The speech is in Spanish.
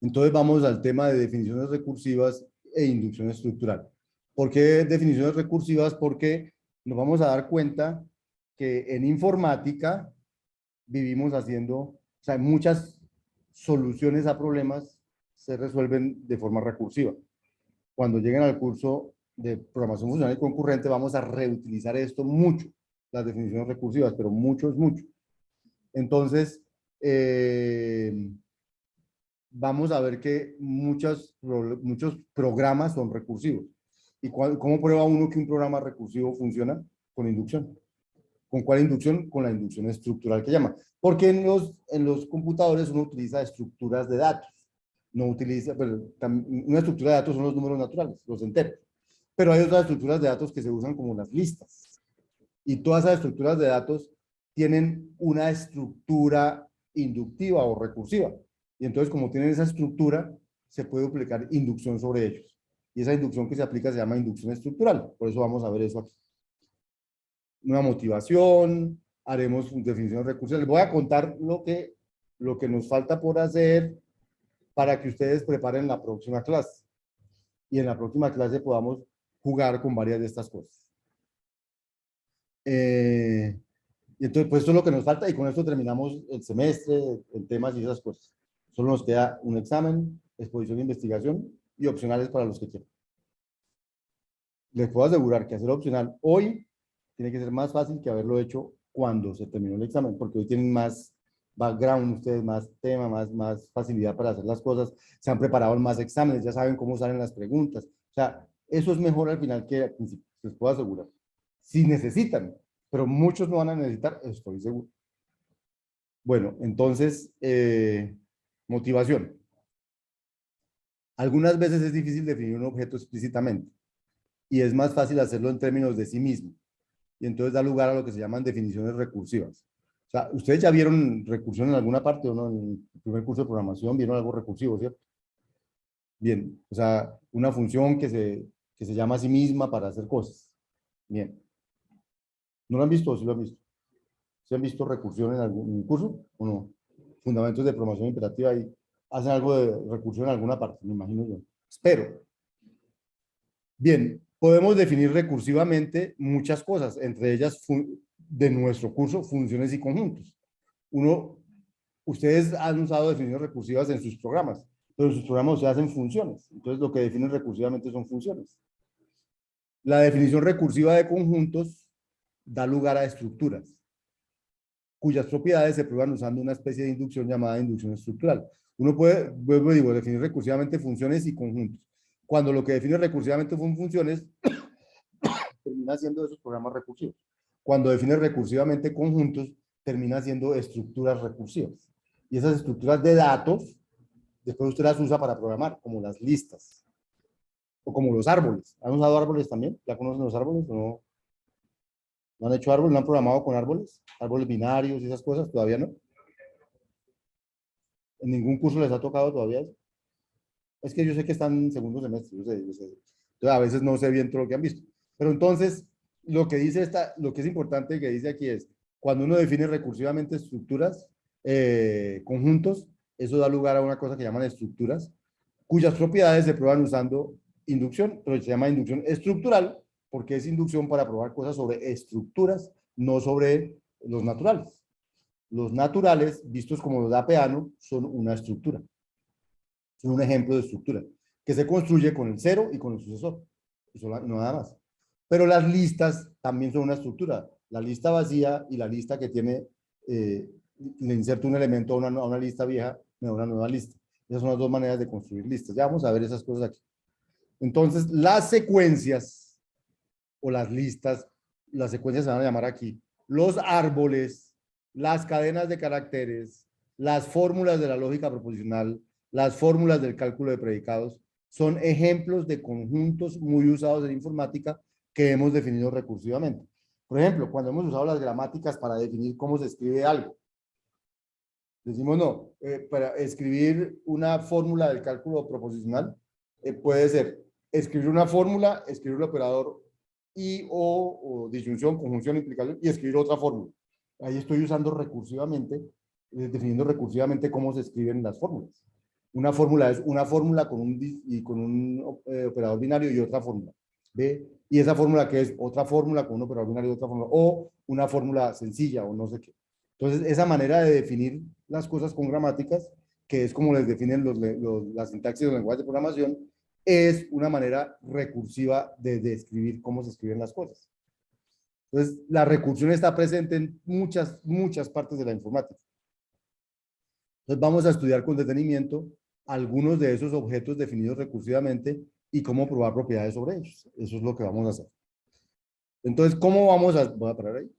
Entonces vamos al tema de definiciones recursivas e inducción estructural. ¿Por qué definiciones recursivas? Porque nos vamos a dar cuenta que en informática vivimos haciendo, o sea, muchas soluciones a problemas se resuelven de forma recursiva. Cuando lleguen al curso de programación funcional y concurrente, vamos a reutilizar esto mucho, las definiciones recursivas, pero mucho es mucho. Entonces, vamos a ver que muchos programas son recursivos. ¿Y cómo prueba uno que un programa recursivo funciona? Con inducción. ¿Con cuál inducción? Con la inducción estructural que llama. Porque en los computadores uno utiliza estructuras de datos. No utiliza, pero una estructura de datos son los números naturales, los enteros. Pero hay otras estructuras de datos que se usan como las listas. Y todas esas estructuras de datos tienen una estructura inductiva o recursiva. Y entonces, como tienen esa estructura, se puede aplicar inducción sobre ellos. Y esa inducción que se aplica se llama inducción estructural. Por eso vamos a ver eso aquí. Una motivación, haremos definiciones recursivas. Les voy a contar lo que nos falta por hacer para que ustedes preparen la próxima clase. Y en la próxima clase podamos jugar con varias de estas cosas. Y entonces, pues esto es lo que nos falta y con esto terminamos el semestre, en temas y esas cosas. Solo nos queda un examen, exposición de investigación y opcionales para los que quieran. Les puedo asegurar que hacer opcional hoy tiene que ser más fácil que haberlo hecho cuando se terminó el examen, porque hoy tienen más background, ustedes más tema, más facilidad para hacer las cosas, se han preparado en más exámenes, ya saben cómo salen las preguntas. O sea, eso es mejor al final que al principio, les puedo asegurar. Si necesitan, pero muchos no van a necesitar, estoy seguro. Bueno, entonces, motivación. Algunas veces es difícil definir un objeto explícitamente y es más fácil hacerlo en términos de sí mismo. Y entonces da lugar a lo que se llaman definiciones recursivas. O sea, ustedes ya vieron recursión en alguna parte o no, en el primer curso de programación vieron algo recursivo, ¿cierto? Bien, o sea, una función que se llama a sí misma para hacer cosas. Bien. ¿No lo han visto o sí lo han visto? ¿Se han visto recursión en algún curso o no? Fundamentos de programación imperativa y hacen algo de recursión en alguna parte, me imagino yo. Espero. Bien, podemos definir recursivamente muchas cosas, entre ellas de nuestro curso, funciones y conjuntos. Ustedes han usado definiciones recursivas en sus programas, pero en sus programas se hacen funciones. Entonces, lo que definen recursivamente son funciones. La definición recursiva de conjuntos da lugar a estructuras, cuyas propiedades se prueban usando una especie de inducción llamada inducción estructural. Uno puede, vuelvo digo, definir recursivamente funciones y conjuntos. Cuando lo que define recursivamente son funciones, termina siendo esos programas recursivos. Cuando define recursivamente conjuntos, termina siendo estructuras recursivas. Y esas estructuras de datos, después usted las usa para programar, como las listas, o como los árboles. ¿Han usado árboles también? ¿Ya conocen los árboles o no? ¿No han hecho árboles? ¿No han programado con árboles? ¿Árboles binarios y esas cosas? ¿Todavía no? ¿En ningún curso les ha tocado todavía eso? Es que yo sé que están en segundo semestre, yo sé. Entonces, a veces no sé bien todo lo que han visto. Pero entonces, lo que es importante que dice aquí es, cuando uno define recursivamente estructuras, conjuntos, eso da lugar a una cosa que llaman estructuras, cuyas propiedades se prueban usando inducción, pero se llama inducción estructural, porque es inducción para probar cosas sobre estructuras, no sobre los naturales. Los naturales, vistos como los apeano, son una estructura. Son un ejemplo de estructura, que se construye con el cero y con el sucesor. Eso no nada más. Pero las listas también son una estructura. La lista vacía y la lista que tiene, le inserto un elemento a una lista vieja, me da una nueva lista. Esas son las dos maneras de construir listas. Ya vamos a ver esas cosas aquí. Entonces, las secuencias o las secuencias se van a llamar aquí, los árboles, las cadenas de caracteres, las fórmulas de la lógica proposicional, las fórmulas del cálculo de predicados, son ejemplos de conjuntos muy usados en informática que hemos definido recursivamente. Por ejemplo, cuando hemos usado las gramáticas para definir cómo se escribe algo, decimos no, para escribir una fórmula del cálculo proposicional, puede ser escribir una fórmula, escribir el operador y o disyunción, conjunción, implicación y escribir otra fórmula. Ahí estoy usando recursivamente, definiendo recursivamente cómo se escriben las fórmulas. Una fórmula es una fórmula con con un operador binario y otra fórmula. ¿Ve? Y esa fórmula que es otra fórmula con un operador binario y otra fórmula, o una fórmula sencilla o no sé qué. Entonces, esa manera de definir las cosas con gramáticas, que es como les definen la sintaxis de los lenguajes de programación, es una manera recursiva de describir cómo se escriben las cosas. Entonces, la recursión está presente en muchas partes de la informática. Entonces, vamos a estudiar con detenimiento algunos de esos objetos definidos recursivamente y cómo probar propiedades sobre ellos. Eso es lo que vamos a hacer. Entonces, ¿cómo vamos a...? Voy a parar ahí.